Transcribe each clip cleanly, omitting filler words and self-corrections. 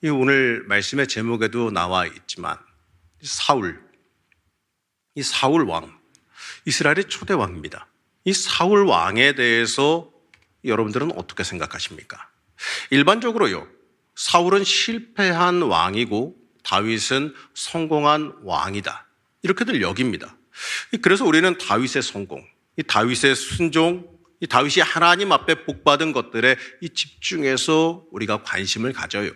이 오늘 말씀의 제목에도 나와 있지만 이 사울 왕, 이스라엘의 초대 왕입니다. 이 사울 왕에 대해서 여러분들은 어떻게 생각하십니까? 일반적으로요, 사울은 실패한 왕이고 다윗은 성공한 왕이다, 이렇게들 여깁니다. 그래서 우리는 다윗의 성공, 이 다윗의 순종, 이 다윗이 하나님 앞에 복받은 것들에 이 집중해서 우리가 관심을 가져요.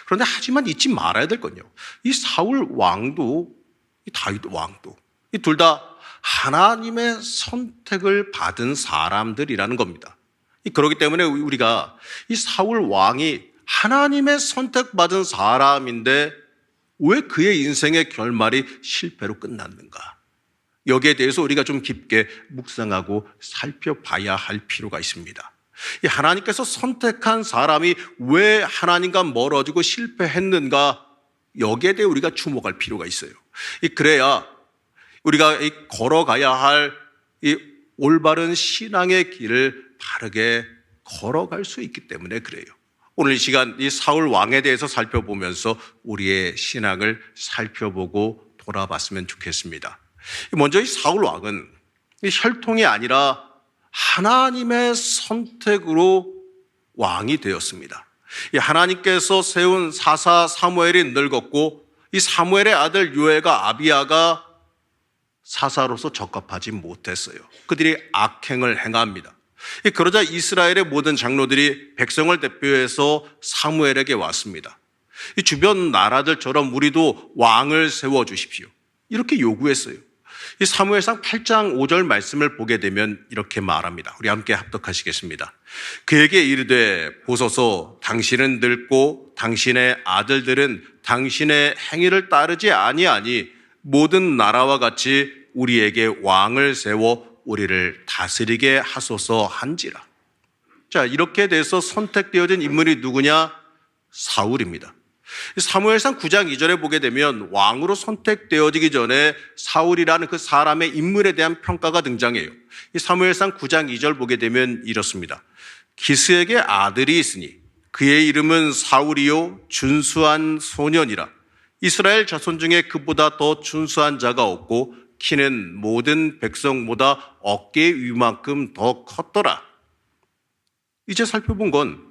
그런데 하지만 잊지 말아야 될 건요, 이 사울 왕도 이 다윗 왕도 이 둘 다 하나님의 선택을 받은 사람들이라는 겁니다. 그렇기 때문에 우리가 이 사울 왕이 하나님의 선택받은 사람인데 왜 그의 인생의 결말이 실패로 끝났는가? 여기에 대해서 우리가 좀 깊게 묵상하고 살펴봐야 할 필요가 있습니다. 이 하나님께서 선택한 사람이 왜 하나님과 멀어지고 실패했는가? 여기에 대해 우리가 주목할 필요가 있어요. 그래야 우리가 걸어가야 할 이 올바른 신앙의 길을 바르게 걸어갈 수 있기 때문에 그래요. 오늘 이 시간 이 사울 왕에 대해서 살펴보면서 우리의 신앙을 살펴보고 돌아봤으면 좋겠습니다. 먼저 이 사울 왕은 혈통이 아니라 하나님의 선택으로 왕이 되었습니다. 하나님께서 세운 사사 사무엘이 늙었고 이 사무엘의 아들 요엘과 아비야가 사사로서 적합하지 못했어요. 그들이 악행을 행합니다. 그러자 이스라엘의 모든 장로들이 백성을 대표해서 사무엘에게 왔습니다. 이 주변 나라들처럼 우리도 왕을 세워주십시오, 이렇게 요구했어요. 이 사무엘상 8장 5절 말씀을 보게 되면 이렇게 말합니다. 우리 함께 합독하시겠습니다. 그에게 이르되 보소서, 당신은 늙고 당신의 아들들은 당신의 행위를 따르지 아니하니 모든 나라와 같이 우리에게 왕을 세워 우리를 다스리게 하소서 한지라. 자, 이렇게 돼서 선택되어진 인물이 누구냐? 사울입니다. 사무엘상 9장 2절에 보게 되면 왕으로 선택되어지기 전에 사울이라는 그 사람의 인물에 대한 평가가 등장해요. 이 사무엘상 9장 2절 보게 되면 이렇습니다. 기스에게 아들이 있으니 그의 이름은 사울이요 준수한 소년이라. 이스라엘 자손 중에 그보다 더 준수한 자가 없고 키는 모든 백성보다 어깨 위만큼 더 컸더라. 이제 살펴본 건,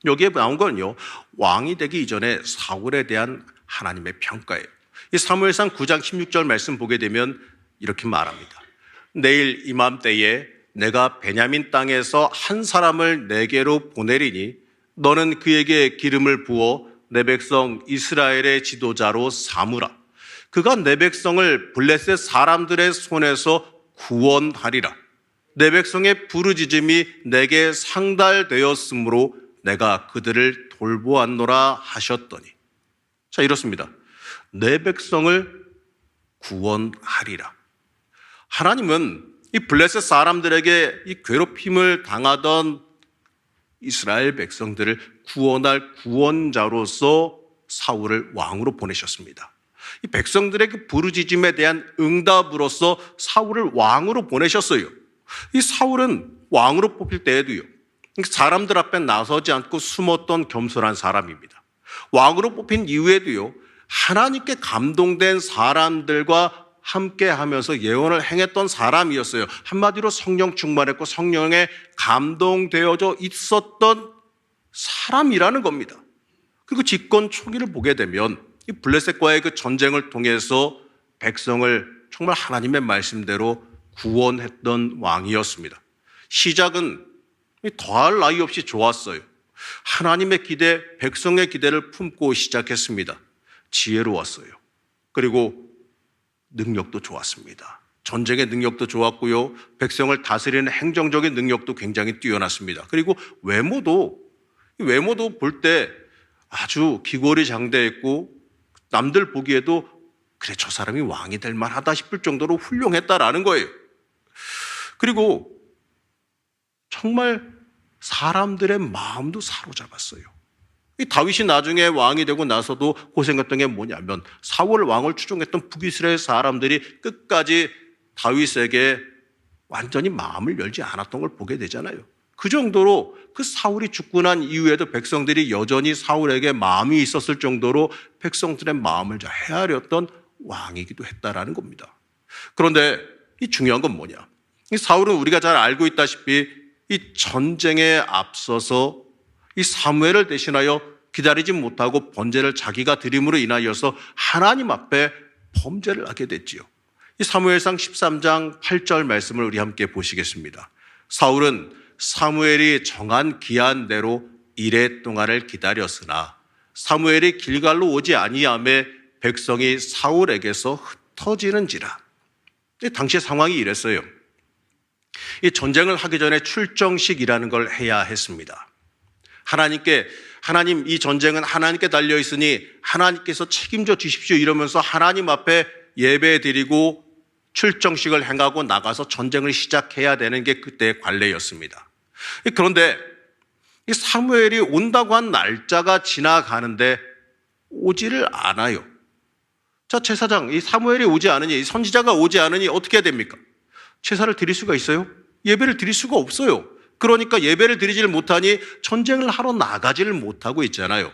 여기에 나온 건요, 왕이 되기 이전에 사울에 대한 하나님의 평가예요. 이 사무엘상 9장 16절 말씀 보게 되면 이렇게 말합니다. 내일 이맘때에 내가 베냐민 땅에서 한 사람을 내게로 보내리니 너는 그에게 기름을 부어 내 백성 이스라엘의 지도자로 삼으라. 그가 내 백성을 블레셋 사람들의 손에서 구원하리라. 내 백성의 부르짖음이 내게 상달되었으므로 내가 그들을 돌보았노라 하셨더니. 자, 이렇습니다. 내 백성을 구원하리라. 하나님은 이 블레셋 사람들에게 이 괴롭힘을 당하던 이스라엘 백성들을 구원할 구원자로서 사울을 왕으로 보내셨습니다. 이 백성들의 그 부르짖음에 대한 응답으로서 사울을 왕으로 보내셨어요. 이 사울은 왕으로 뽑힐 때에도요, 사람들 앞에 나서지 않고 숨었던 겸손한 사람입니다. 왕으로 뽑힌 이후에도요, 하나님께 감동된 사람들과 함께 하면서 예언을 행했던 사람이었어요. 한마디로 성령 충만했고 성령에 감동되어져 있었던 사람이라는 겁니다. 그리고 집권 초기를 보게 되면 이 블레셋과의 그 전쟁을 통해서 백성을 정말 하나님의 말씀대로 구원했던 왕이었습니다. 시작은 더할 나위 없이 좋았어요. 하나님의 기대, 백성의 기대를 품고 시작했습니다. 지혜로웠어요. 그리고 능력도 좋았습니다. 전쟁의 능력도 좋았고요, 백성을 다스리는 행정적인 능력도 굉장히 뛰어났습니다. 그리고 외모도 볼 때 아주 기골이 장대했고 남들 보기에도 그래, 저 사람이 왕이 될 만하다 싶을 정도로 훌륭했다라는 거예요. 그리고 정말 사람들의 마음도 사로잡았어요. 이 다윗이 나중에 왕이 되고 나서도 고생했던 게 뭐냐면 사울 왕을 추종했던 북이스라엘 사람들이 끝까지 다윗에게 완전히 마음을 열지 않았던 걸 보게 되잖아요. 그 정도로 그 사울이 죽고 난 이후에도 백성들이 여전히 사울에게 마음이 있었을 정도로 백성들의 마음을 헤아렸던 왕이기도 했다라는 겁니다. 그런데 이 중요한 건 뭐냐? 이 사울은 우리가 잘 알고 있다시피 이 전쟁에 앞서서 이 사무엘을 대신하여 기다리지 못하고 번제를 자기가 드림으로 인하여서 하나님 앞에 범죄를 하게 됐지요. 이 사무엘상 13장 8절 말씀을 우리 함께 보시겠습니다. 사울은 사무엘이 정한 기한대로 이레 동안을 기다렸으나 사무엘이 길갈로 오지 아니하매 백성이 사울에게서 흩어지는지라. 당시의 상황이 이랬어요. 이 전쟁을 하기 전에 출정식이라는 걸 해야 했습니다. 하나님 이 전쟁은 하나님께 달려 있으니 하나님께서 책임져 주십시오 이러면서 하나님 앞에 예배 드리고 출정식을 행하고 나가서 전쟁을 시작해야 되는 게 그때의 관례였습니다. 그런데 이 사무엘이 온다고 한 날짜가 지나가는데 오지를 않아요. 자, 제사장, 이 사무엘이 오지 않으니, 이 선지자가 오지 않으니 어떻게 해야 됩니까? 제사를 드릴 수가 있어요? 예배를 드릴 수가 없어요. 그러니까 예배를 드리지를 못하니 전쟁을 하러 나가지를 못하고 있잖아요.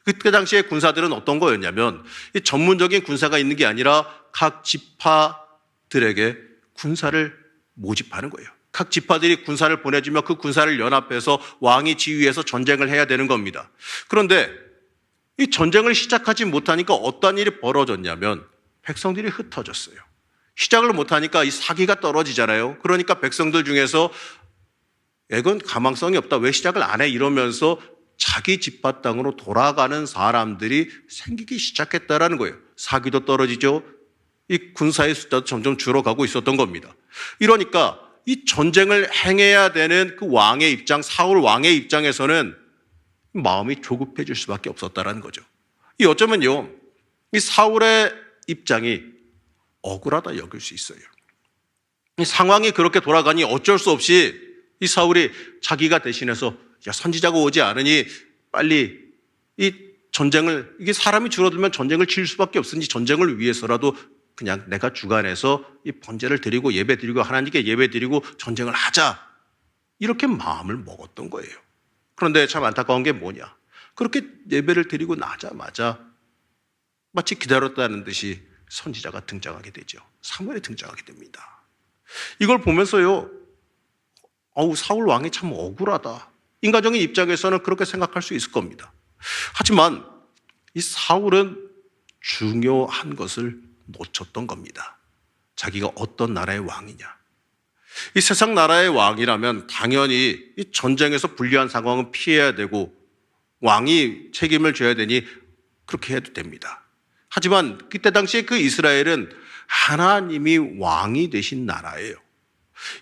그때 당시에 군사들은 어떤 거였냐면 이 전문적인 군사가 있는 게 아니라 각 지파들에게 군사를 모집하는 거예요. 각 지파들이 군사를 보내주며 그 군사를 연합해서 왕이 지휘해서 전쟁을 해야 되는 겁니다. 그런데 이 전쟁을 시작하지 못하니까 어떤 일이 벌어졌냐면 백성들이 흩어졌어요. 시작을 못하니까 이 사기가 떨어지잖아요. 그러니까 백성들 중에서 이건 가망성이 없다. 왜 시작을 안 해? 이러면서 자기 지파 땅으로 돌아가는 사람들이 생기기 시작했다라는 거예요. 사기도 떨어지죠. 이 군사의 숫자도 점점 줄어가고 있었던 겁니다. 이러니까 이 전쟁을 행해야 되는 그 왕의 입장, 사울 왕의 입장에서는 마음이 조급해질 수밖에 없었다라는 거죠. 이 어쩌면요, 이 사울의 입장이 억울하다 여길 수 있어요. 이 상황이 그렇게 돌아가니 어쩔 수 없이 이 사울이 자기가 대신해서 야, 선지자가 오지 않으니 빨리 이 전쟁을, 이게 사람이 줄어들면 전쟁을 칠 수밖에 없으니 전쟁을 위해서라도 그냥 내가 주관해서 이 번제를 드리고 예배 드리고 하나님께 예배 드리고 전쟁을 하자. 이렇게 마음을 먹었던 거예요. 그런데 참 안타까운 게 뭐냐. 그렇게 예배를 드리고 나자마자 마치 기다렸다는 듯이 선지자가 등장하게 되죠. 사무엘이 등장하게 됩니다. 이걸 보면서요, 사울 왕이 참 억울하다. 인간적인 입장에서는 그렇게 생각할 수 있을 겁니다. 하지만 이 사울은 중요한 것을 놓쳤던 겁니다. 자기가 어떤 나라의 왕이냐. 이 세상 나라의 왕이라면 당연히 이 전쟁에서 불리한 상황은 피해야 되고 왕이 책임을 져야 되니 그렇게 해도 됩니다. 하지만 그때 당시에 그 이스라엘은 하나님이 왕이 되신 나라예요.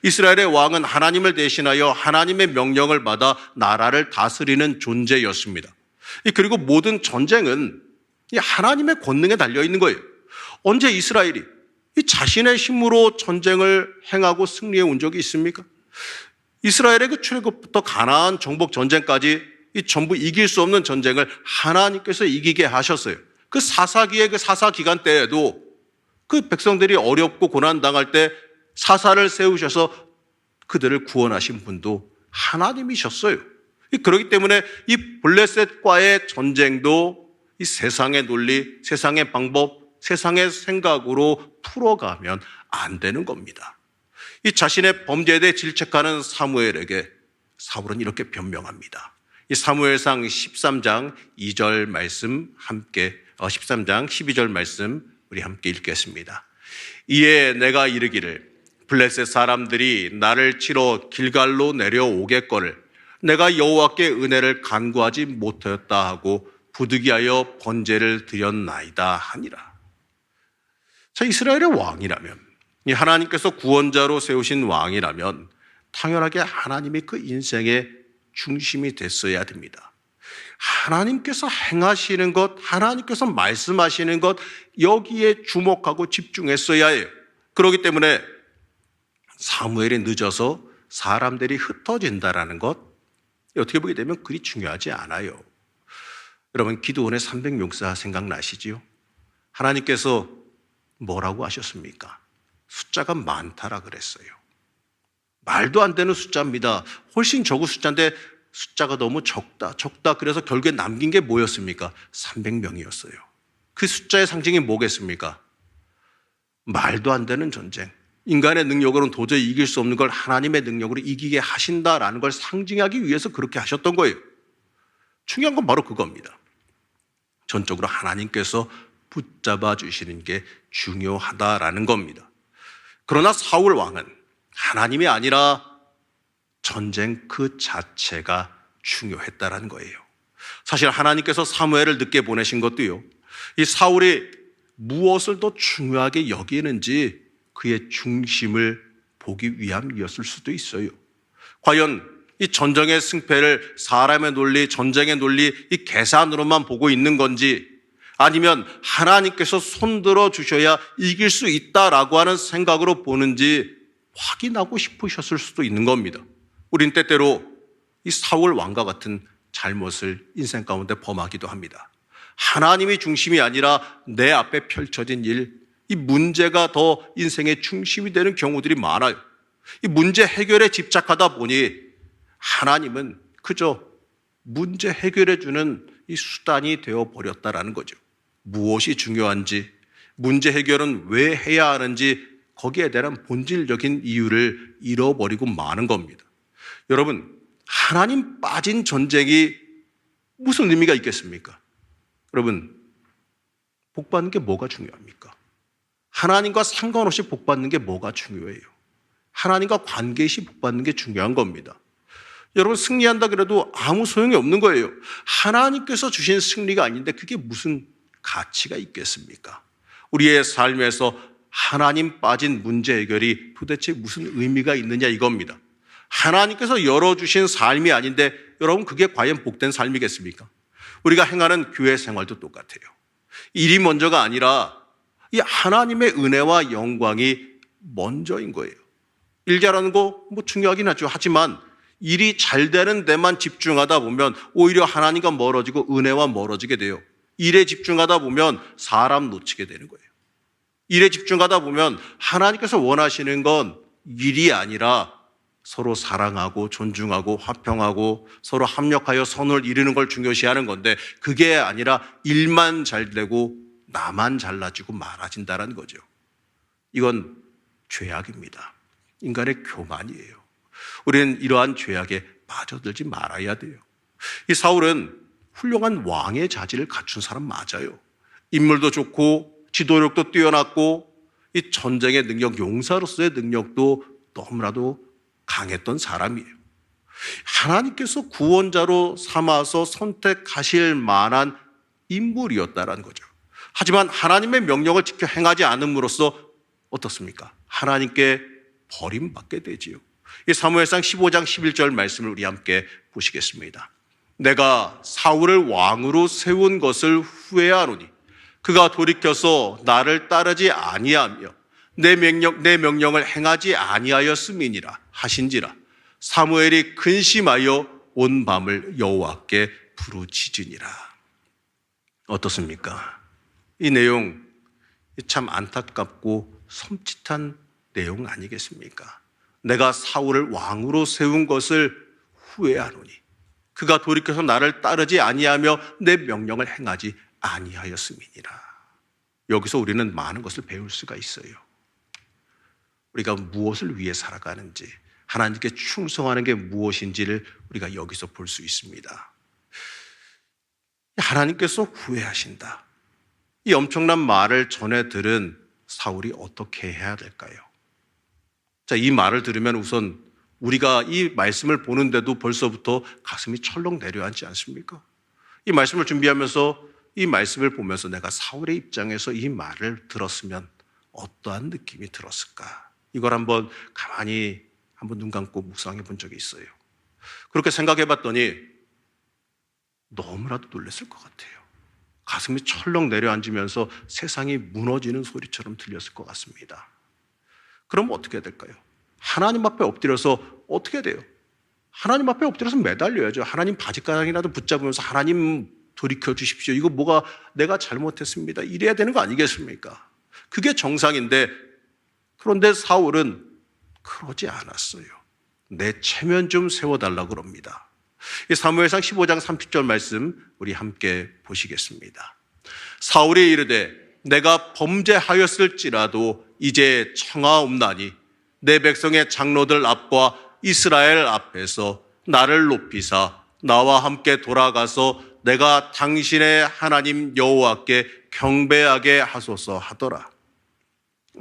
이스라엘의 왕은 하나님을 대신하여 하나님의 명령을 받아 나라를 다스리는 존재였습니다. 그리고 모든 전쟁은 하나님의 권능에 달려 있는 거예요. 언제 이스라엘이 자신의 힘으로 전쟁을 행하고 승리해 온 적이 있습니까? 이스라엘의 그 출애굽부터 가나안 정복 전쟁까지 이 전부 이길 수 없는 전쟁을 하나님께서 이기게 하셨어요. 그 사사기의 그 사사 기간 때에도 그 백성들이 어렵고 고난당할 때 사사를 세우셔서 그들을 구원하신 분도 하나님이셨어요. 그렇기 때문에 이 블레셋과의 전쟁도 이 세상의 논리, 세상의 방법, 세상의 생각으로 풀어가면 안 되는 겁니다. 이 자신의 범죄에 대해 질책하는 사무엘에게 사울은 이렇게 변명합니다. 이 사무엘상 13장 2절 말씀 13장 12절 말씀 우리 함께 읽겠습니다. 이에 내가 이르기를 블레셋 사람들이 나를 치러 길갈로 내려오겠거늘 내가 여호와께 은혜를 간구하지 못하였다 하고 부득이하여 번제를 드렸나이다 하니라. 자, 이스라엘의 왕이라면, 이 하나님께서 구원자로 세우신 왕이라면 당연하게 하나님이 그 인생의 중심이 됐어야 됩니다. 하나님께서 행하시는 것, 하나님께서 말씀하시는 것, 여기에 주목하고 집중했어야 해요. 그렇기 때문에 사무엘이 늦어서 사람들이 흩어진다라는 것, 어떻게 보게 되면 그리 중요하지 않아요. 여러분, 기드온의 300용사 생각나시지요? 하나님께서 뭐라고 하셨습니까? 숫자가 많다라 그랬어요. 말도 안 되는 숫자입니다. 훨씬 적은 숫자인데 숫자가 너무 적다. 그래서 결국에 남긴 게 뭐였습니까? 300명이었어요. 그 숫자의 상징이 뭐겠습니까? 말도 안 되는 전쟁. 인간의 능력으로는 도저히 이길 수 없는 걸 하나님의 능력으로 이기게 하신다라는 걸 상징하기 위해서 그렇게 하셨던 거예요. 중요한 건 바로 그겁니다. 전적으로 하나님께서 붙잡아 주시는 게 중요하다라는 겁니다. 그러나 사울 왕은 하나님이 아니라 전쟁 그 자체가 중요했다라는 거예요. 사실 하나님께서 사무엘을 늦게 보내신 것도요, 이 사울이 무엇을 더 중요하게 여기는지 그의 중심을 보기 위함이었을 수도 있어요. 과연 이 전쟁의 승패를 사람의 논리, 전쟁의 논리, 이 계산으로만 보고 있는 건지, 아니면 하나님께서 손들어 주셔야 이길 수 있다라고 하는 생각으로 보는지 확인하고 싶으셨을 수도 있는 겁니다. 우린 때때로 이 사울 왕과 같은 잘못을 인생 가운데 범하기도 합니다. 하나님이 중심이 아니라 내 앞에 펼쳐진 일, 이 문제가 더 인생의 중심이 되는 경우들이 많아요. 이 문제 해결에 집착하다 보니 하나님은 그저 문제 해결해 주는 이 수단이 되어 버렸다라는 거죠. 무엇이 중요한지, 문제 해결은 왜 해야 하는지 거기에 대한 본질적인 이유를 잃어버리고 마는 겁니다. 여러분, 하나님 빠진 전쟁이 무슨 의미가 있겠습니까? 여러분, 복받는 게 뭐가 중요합니까? 하나님과 상관없이 복받는 게 뭐가 중요해요? 하나님과 관계시 복받는 게 중요한 겁니다. 여러분, 승리한다 그래도 아무 소용이 없는 거예요. 하나님께서 주신 승리가 아닌데 그게 무슨 가치가 있겠습니까? 우리의 삶에서 하나님 빠진 문제 해결이 도대체 무슨 의미가 있느냐 이겁니다. 하나님께서 열어주신 삶이 아닌데 여러분, 그게 과연 복된 삶이겠습니까? 우리가 행하는 교회 생활도 똑같아요. 일이 먼저가 아니라 이 하나님의 은혜와 영광이 먼저인 거예요. 일 잘하는 거 뭐 중요하긴 하죠. 하지만 일이 잘 되는 데만 집중하다 보면 오히려 하나님과 멀어지고 은혜와 멀어지게 돼요. 일에 집중하다 보면 사람 놓치게 되는 거예요. 일에 집중하다 보면 하나님께서 원하시는 건 일이 아니라 서로 사랑하고 존중하고 화평하고 서로 합력하여 선을 이루는 걸 중요시하는 건데, 그게 아니라 일만 잘 되고 나만 잘나지고 많아진다는 거죠. 이건 죄악입니다. 인간의 교만이에요. 우리는 이러한 죄악에 빠져들지 말아야 돼요. 이 사울은 훌륭한 왕의 자질을 갖춘 사람 맞아요. 인물도 좋고 지도력도 뛰어났고 이 전쟁의 능력, 용사로서의 능력도 너무나도 강했던 사람이에요. 하나님께서 구원자로 삼아서 선택하실 만한 인물이었다는 거죠. 하지만 하나님의 명령을 지켜 행하지 않음으로써 어떻습니까? 하나님께 버림받게 되지요. 이 사무엘상 15장 11절 말씀을 우리 함께 보시겠습니다. 내가 사울을 왕으로 세운 것을 후회하노니 그가 돌이켜서 나를 따르지 아니하며 내 명령을 행하지 아니하였음이니라 하신지라. 사무엘이 근심하여 온 밤을 여호와께 부르짖으니라. 어떻습니까? 이 내용 참 안타깝고 섬찟한 내용 아니겠습니까? 내가 사울을 왕으로 세운 것을 후회하노니 그가 돌이켜서 나를 따르지 아니하며 내 명령을 행하지 아니하였음이니라. 여기서 우리는 많은 것을 배울 수가 있어요. 우리가 무엇을 위해 살아가는지, 하나님께 충성하는 게 무엇인지를 우리가 여기서 볼 수 있습니다. 하나님께서 후회하신다. 이 엄청난 말을 전해 들은 사울이 어떻게 해야 될까요? 자, 이 말을 들으면 우선 우리가 이 말씀을 보는데도 벌써부터 가슴이 철렁 내려앉지 않습니까? 이 말씀을 준비하면서 이 말씀을 보면서 내가 사울의 입장에서 이 말을 들었으면 어떠한 느낌이 들었을까? 이걸 가만히 눈 감고 묵상해 본 적이 있어요. 그렇게 생각해 봤더니 너무나도 놀랐을 것 같아요. 가슴이 철렁 내려앉으면서 세상이 무너지는 소리처럼 들렸을 것 같습니다. 그럼 어떻게 해야 될까요? 하나님 앞에 엎드려서 어떻게 돼요? 하나님 앞에 엎드려서 매달려야죠. 하나님 바지가랑이라도 붙잡으면서 하나님 돌이켜 주십시오. 이거 뭐가 내가 잘못했습니다. 이래야 되는 거 아니겠습니까? 그게 정상인데, 그런데 사울은 그러지 않았어요. 내 체면 좀 세워달라고 그럽니다. 이 사무엘상 15장 30절 말씀 우리 함께 보시겠습니다. 사울이 이르되 내가 범죄하였을지라도 이제 청하옵나니 내 백성의 장로들 앞과 이스라엘 앞에서 나를 높이사 나와 함께 돌아가서 내가 당신의 하나님 여호와께 경배하게 하소서 하더라.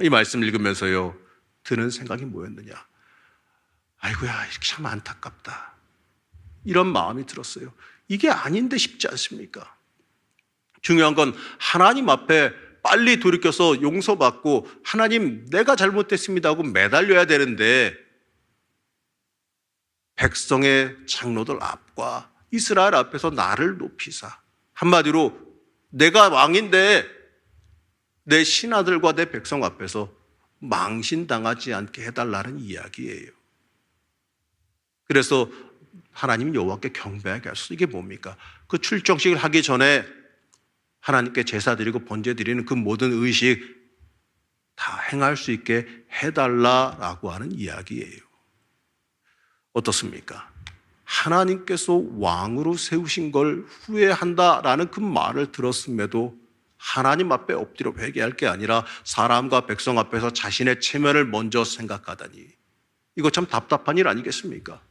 이 말씀 읽으면서요, 드는 생각이 뭐였느냐? 아이고야, 이렇게 참 안타깝다. 이런 마음이 들었어요. 이게 아닌데 싶지 않습니까? 중요한 건 하나님 앞에 빨리 돌이켜서 용서받고 하나님 내가 잘못했습니다 하고 매달려야 되는데 백성의 장로들 앞과 이스라엘 앞에서 나를 높이사, 한마디로 내가 왕인데 내 신하들과 내 백성 앞에서 망신당하지 않게 해달라는 이야기예요. 그래서 하나님 여호와께 경배하게 하소서. 이게 뭡니까? 그 출정식을 하기 전에 하나님께 제사 드리고 번제 드리는 그 모든 의식 다 행할 수 있게 해달라라고 하는 이야기예요. 어떻습니까? 하나님께서 왕으로 세우신 걸 후회한다라는 그 말을 들었음에도 하나님 앞에 엎드려 회개할 게 아니라 사람과 백성 앞에서 자신의 체면을 먼저 생각하다니, 이거 참 답답한 일 아니겠습니까?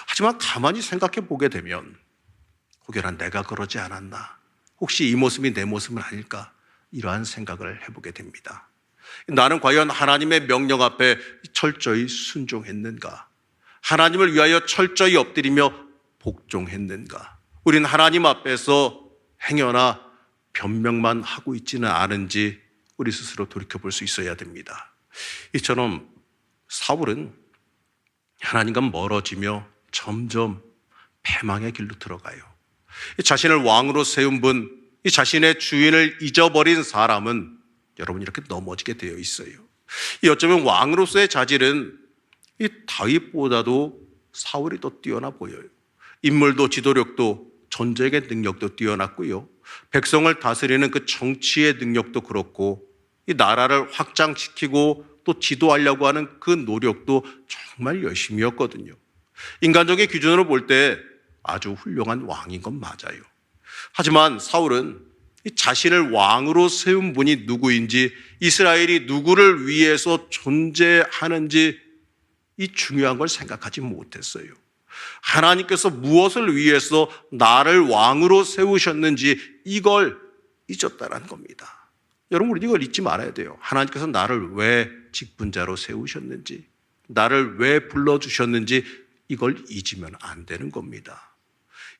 하지만 가만히 생각해 보게 되면 혹여나 내가 그러지 않았나, 혹시 이 모습이 내 모습은 아닐까, 이러한 생각을 해보게 됩니다. 나는 과연 하나님의 명령 앞에 철저히 순종했는가? 하나님을 위하여 철저히 엎드리며 복종했는가? 우리는 하나님 앞에서 행여나 변명만 하고 있지는 않은지 우리 스스로 돌이켜볼 수 있어야 됩니다. 이처럼 사울은 하나님과 멀어지며 점점 패망의 길로 들어가요. 자신을 왕으로 세운 분, 이 자신의 주인을 잊어버린 사람은 여러분 이렇게 넘어지게 되어 있어요. 이 어쩌면 왕으로서의 자질은 이 다윗보다도 사울이 더 뛰어나 보여요. 인물도 지도력도 전쟁의 능력도 뛰어났고요. 백성을 다스리는 그 정치의 능력도 그렇고, 이 나라를 확장시키고 또 지도하려고 하는 그 노력도 정말 열심이었거든요. 인간적인 기준으로 볼 때 아주 훌륭한 왕인 건 맞아요. 하지만 사울은 자신을 왕으로 세운 분이 누구인지, 이스라엘이 누구를 위해서 존재하는지 이 중요한 걸 생각하지 못했어요. 하나님께서 무엇을 위해서 나를 왕으로 세우셨는지 이걸 잊었다는 겁니다. 여러분, 우리 이걸 잊지 말아야 돼요. 하나님께서 나를 왜 직분자로 세우셨는지, 나를 왜 불러주셨는지 이걸 잊으면 안 되는 겁니다.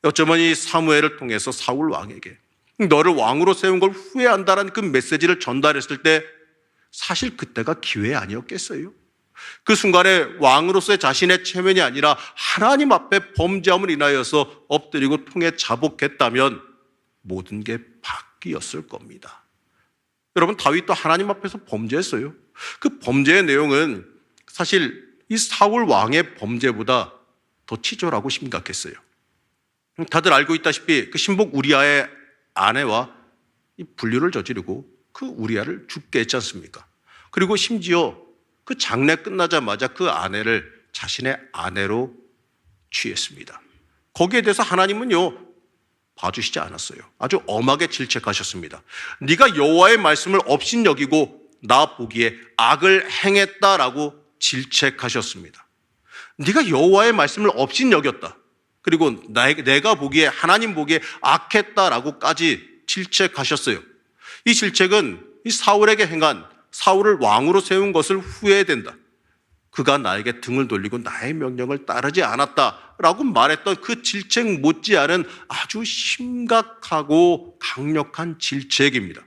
어쩌면 이 사무엘을 통해서 사울 왕에게 너를 왕으로 세운 걸 후회한다는 그 메시지를 전달했을 때 사실 그때가 기회 아니었겠어요? 그 순간에 왕으로서의 자신의 체면이 아니라 하나님 앞에 범죄함을 인하여서 엎드리고 통해 자복했다면 모든 게 바뀌었을 겁니다. 여러분, 다윗도 하나님 앞에서 범죄했어요. 그 범죄의 내용은 사실 이 사울 왕의 범죄보다 더 치졸하고 심각했어요. 다들 알고 있다시피 그 신복 우리아의 아내와 이 분류를 저지르고 그 우리아를 죽게 했지 않습니까? 그리고 심지어 그 장례 끝나자마자 그 아내를 자신의 아내로 취했습니다. 거기에 대해서 하나님은요, 봐주시지 않았어요. 아주 엄하게 질책하셨습니다. 네가 여호와의 말씀을 업신여기고 나 보기에 악을 행했다라고 질책하셨습니다. 네가 여호와의 말씀을 업신여겼다. 그리고 내가 보기에, 하나님 보기에 악했다라고까지 질책하셨어요. 이 질책은 이 사울에게 행한, 사울을 왕으로 세운 것을 후회된다. 그가 나에게 등을 돌리고 나의 명령을 따르지 않았다라고 말했던 그 질책 못지않은 아주 심각하고 강력한 질책입니다.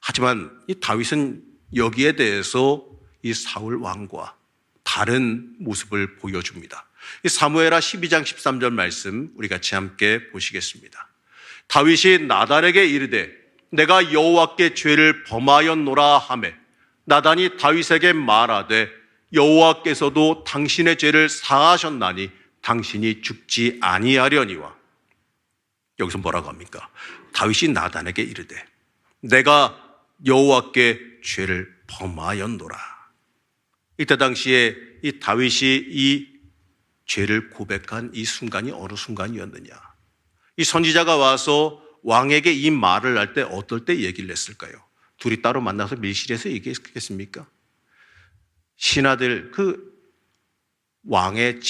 하지만 이 다윗은 여기에 대해서 이 사울 왕과 다른 모습을 보여줍니다. 이 사무엘하 12장 13절 말씀 우리 같이 함께 보시겠습니다. 다윗이 나단에게 이르되 내가 여호와께 죄를 범하였노라 하매 나단이 다윗에게 말하되 여호와께서도 당신의 죄를 사하셨나니 당신이 죽지 아니하려니와. 여기서 뭐라고 합니까? 다윗이 나단에게 이르되 내가 여호와께 죄를 범하였노라. 이때 당시에 이 다윗이 이 죄를 고백한 이 순간이 어느 순간이었느냐? 이 선지자가 와서 왕에게 이 말을 할 때 어떨 때 얘기를 했을까요? 둘이 따로 만나서 밀실에서 얘기했겠습니까? 신하들, 그 왕의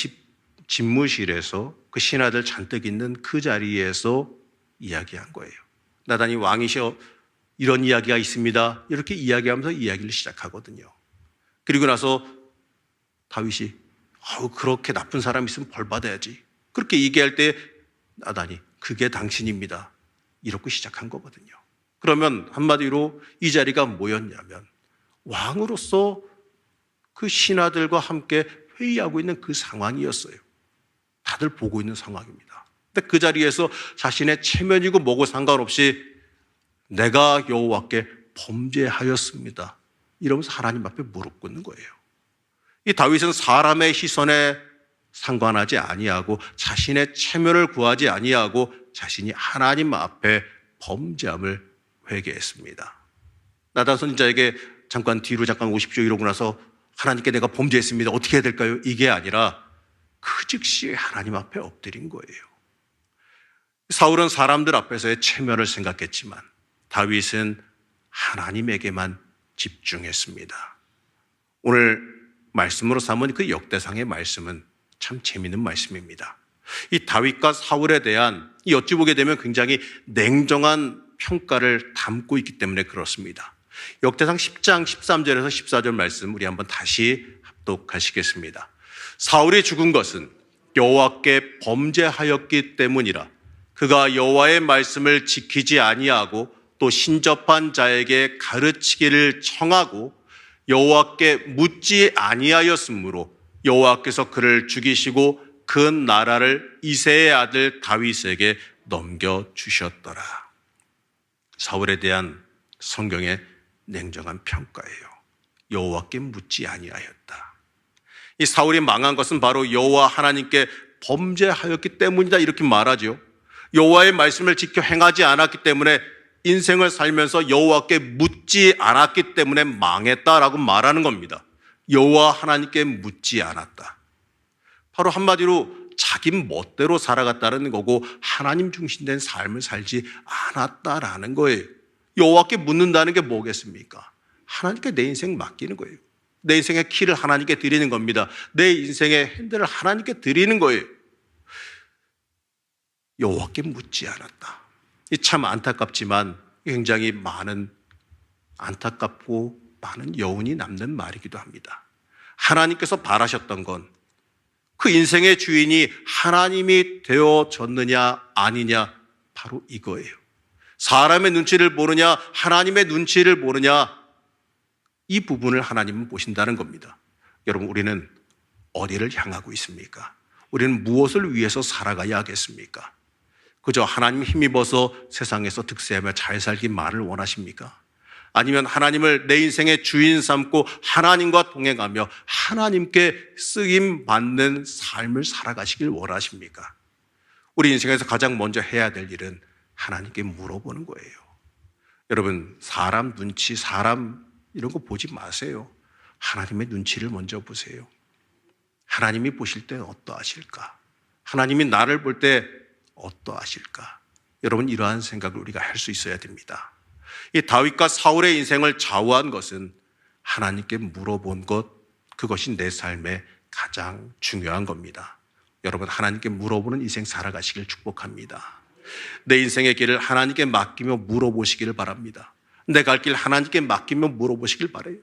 집무실에서 그 신하들 잔뜩 있는 그 자리에서 이야기한 거예요. 나단이 왕이셔, 이런 이야기가 있습니다. 이렇게 이야기하면서 이야기를 시작하거든요. 그리고 나서 다윗이 그렇게 나쁜 사람 있으면 벌 받아야지. 그렇게 얘기할 때 나단이 그게 당신입니다. 이렇게 시작한 거거든요. 그러면 한마디로 이 자리가 뭐였냐면 왕으로서 그 신하들과 함께 회의하고 있는 그 상황이었어요. 다들 보고 있는 상황입니다. 근데 그 자리에서 자신의 체면이고 뭐고 상관없이 내가 여호와께 범죄하였습니다. 이러면서 하나님 앞에 무릎 꿇는 거예요. 이 다윗은 사람의 시선에 상관하지 아니하고 자신의 체면을 구하지 아니하고 자신이 하나님 앞에 범죄함을 회개했습니다. 나단 선지자에게 잠깐 뒤로 오십시오 이러고 나서 하나님께 내가 범죄했습니다. 어떻게 해야 될까요? 이게 아니라 그 즉시 하나님 앞에 엎드린 거예요. 사울은 사람들 앞에서의 체면을 생각했지만 다윗은 하나님에게만 집중했습니다. 오늘 말씀으로 삼은 그 역대상의 말씀은 참 재미있는 말씀입니다. 이 다윗과 사울에 대한 이 어찌 보게 되면 굉장히 냉정한 평가를 담고 있기 때문에 그렇습니다. 역대상 10장 13절에서 14절 말씀 우리 한번 다시 합독하시겠습니다. 사울이 죽은 것은 여호와께 범죄하였기 때문이라. 그가 여호와의 말씀을 지키지 아니하고 또 신접한 자에게 가르치기를 청하고 여호와께 묻지 아니하였으므로 여호와께서 그를 죽이시고 그 나라를 이새의 아들 다윗에게 넘겨주셨더라. 사울에 대한 성경의 냉정한 평가예요. 여호와께 묻지 아니하였다. 이 사울이 망한 것은 바로 여호와 하나님께 범죄하였기 때문이다 이렇게 말하죠. 여호와의 말씀을 지켜 행하지 않았기 때문에 인생을 살면서 여호와께 묻지 않았기 때문에 망했다라고 말하는 겁니다. 여호와 하나님께 묻지 않았다. 바로 한마디로 자기 멋대로 살아갔다는 거고 하나님 중심된 삶을 살지 않았다라는 거예요. 여호와께 묻는다는 게 뭐겠습니까? 하나님께 내 인생 맡기는 거예요. 내 인생의 키를 하나님께 드리는 겁니다. 내 인생의 핸들을 하나님께 드리는 거예요. 여호와께 묻지 않았다. 이 참 안타깝지만 굉장히 많은 안타깝고 많은 여운이 남는 말이기도 합니다. 하나님께서 바라셨던 건 그 인생의 주인이 하나님이 되어졌느냐 아니냐 바로 이거예요. 사람의 눈치를 보느냐 하나님의 눈치를 보느냐 이 부분을 하나님은 보신다는 겁니다. 여러분 우리는 어디를 향하고 있습니까? 우리는 무엇을 위해서 살아가야 하겠습니까? 그저 하나님 힘입어서 세상에서 득세하며 잘 살기만을 원하십니까? 아니면 하나님을 내 인생의 주인 삼고 하나님과 동행하며 하나님께 쓰임 받는 삶을 살아가시길 원하십니까? 우리 인생에서 가장 먼저 해야 될 일은 하나님께 물어보는 거예요. 여러분 사람 눈치, 사람 이런 거 보지 마세요. 하나님의 눈치를 먼저 보세요. 하나님이 보실 때 어떠하실까? 하나님이 나를 볼 때 어떠하실까? 여러분 이러한 생각을 우리가 할 수 있어야 됩니다. 이 다윗과 사울의 인생을 좌우한 것은 하나님께 물어본 것, 그것이 내 삶의 가장 중요한 겁니다. 여러분 하나님께 물어보는 인생 살아가시길 축복합니다. 내 인생의 길을 하나님께 맡기며 물어보시기를 바랍니다. 내 갈 길 하나님께 맡기며 물어보시길 바라요.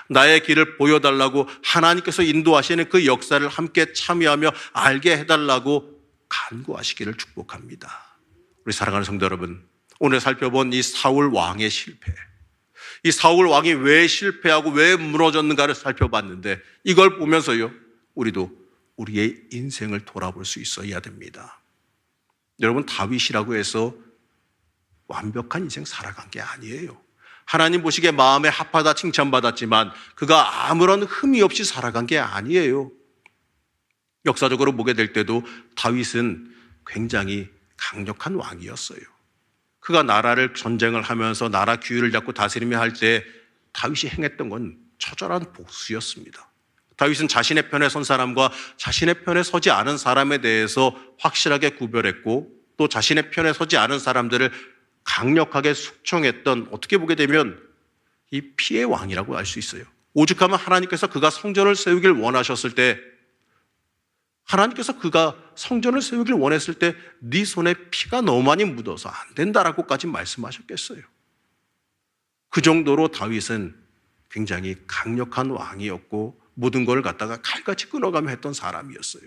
나의 길을 보여달라고 하나님께서 인도하시는 그 역사를 함께 참여하며 알게 해달라고 간구하시기를 축복합니다. 우리 사랑하는 성도 여러분, 오늘 살펴본 이 사울 왕의 실패, 이 사울 왕이 왜 실패하고 왜 무너졌는가를 살펴봤는데 이걸 보면서요 우리도 우리의 인생을 돌아볼 수 있어야 됩니다. 여러분 다윗이라고 해서 완벽한 인생 살아간 게 아니에요. 하나님 보시기에 마음에 합하다 칭찬받았지만 그가 아무런 흠이 없이 살아간 게 아니에요. 역사적으로 보게 될 때도 다윗은 굉장히 강력한 왕이었어요. 그가 나라를 전쟁을 하면서 나라 규율을 잡고 다스리며 할 때 다윗이 행했던 건 처절한 복수였습니다. 다윗은 자신의 편에 선 사람과 자신의 편에 서지 않은 사람에 대해서 확실하게 구별했고 또 자신의 편에 서지 않은 사람들을 강력하게 숙청했던, 어떻게 보게 되면 이 피의 왕이라고 알 수 있어요. 오죽하면 하나님께서 그가 성전을 세우길 원하셨을 때, 하나님께서 그가 성전을 세우길 원했을 때 네 손에 피가 너무 많이 묻어서 안 된다라고까지 말씀하셨겠어요. 그 정도로 다윗은 굉장히 강력한 왕이었고 모든 걸 갖다가 칼같이 끊어가며 했던 사람이었어요.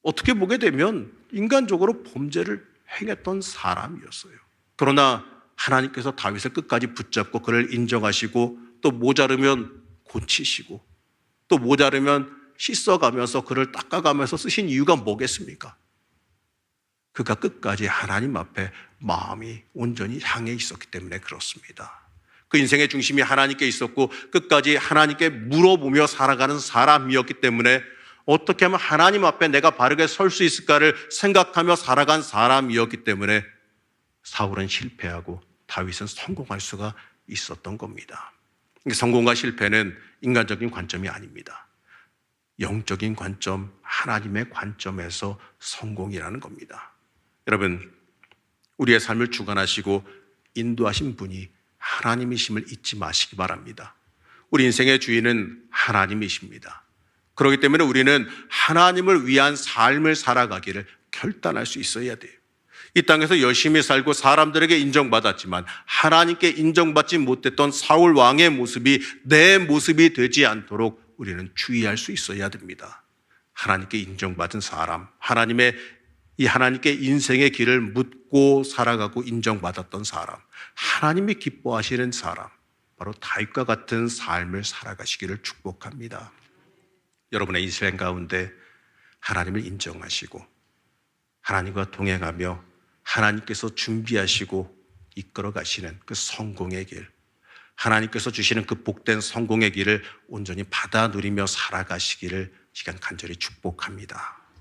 어떻게 보게 되면 인간적으로 범죄를 행했던 사람이었어요. 그러나 하나님께서 다윗을 끝까지 붙잡고 그를 인정하시고 또 모자르면 고치시고 또 모자르면 씻어가면서 그를 닦아가면서 쓰신 이유가 뭐겠습니까? 그가 끝까지 하나님 앞에 마음이 온전히 향해 있었기 때문에 그렇습니다. 그 인생의 중심이 하나님께 있었고 끝까지 하나님께 물어보며 살아가는 사람이었기 때문에 어떻게 하면 하나님 앞에 내가 바르게 설 수 있을까를 생각하며 살아간 사람이었기 때문에 사울은 실패하고 다윗은 성공할 수가 있었던 겁니다. 성공과 실패는 인간적인 관점이 아닙니다. 영적인 관점, 하나님의 관점에서 성공이라는 겁니다. 여러분, 우리의 삶을 주관하시고 인도하신 분이 하나님이심을 잊지 마시기 바랍니다. 우리 인생의 주인은 하나님이십니다. 그렇기 때문에 우리는 하나님을 위한 삶을 살아가기를 결단할 수 있어야 돼요. 이 땅에서 열심히 살고 사람들에게 인정받았지만 하나님께 인정받지 못했던 사울 왕의 모습이 내 모습이 되지 않도록 우리는 주의할 수 있어야 됩니다. 하나님께 인정받은 사람, 하나님께 인생의 길을 묻고 살아가고 인정받았던 사람, 하나님이 기뻐하시는 사람, 바로 다윗과 같은 삶을 살아가시기를 축복합니다. 여러분의 인생 가운데 하나님을 인정하시고 하나님과 동행하며 하나님께서 준비하시고 이끌어 가시는 그 성공의 길, 하나님께서 주시는 그 복된 성공의 길을 온전히 받아 누리며 살아가시기를 시간 간절히 축복합니다.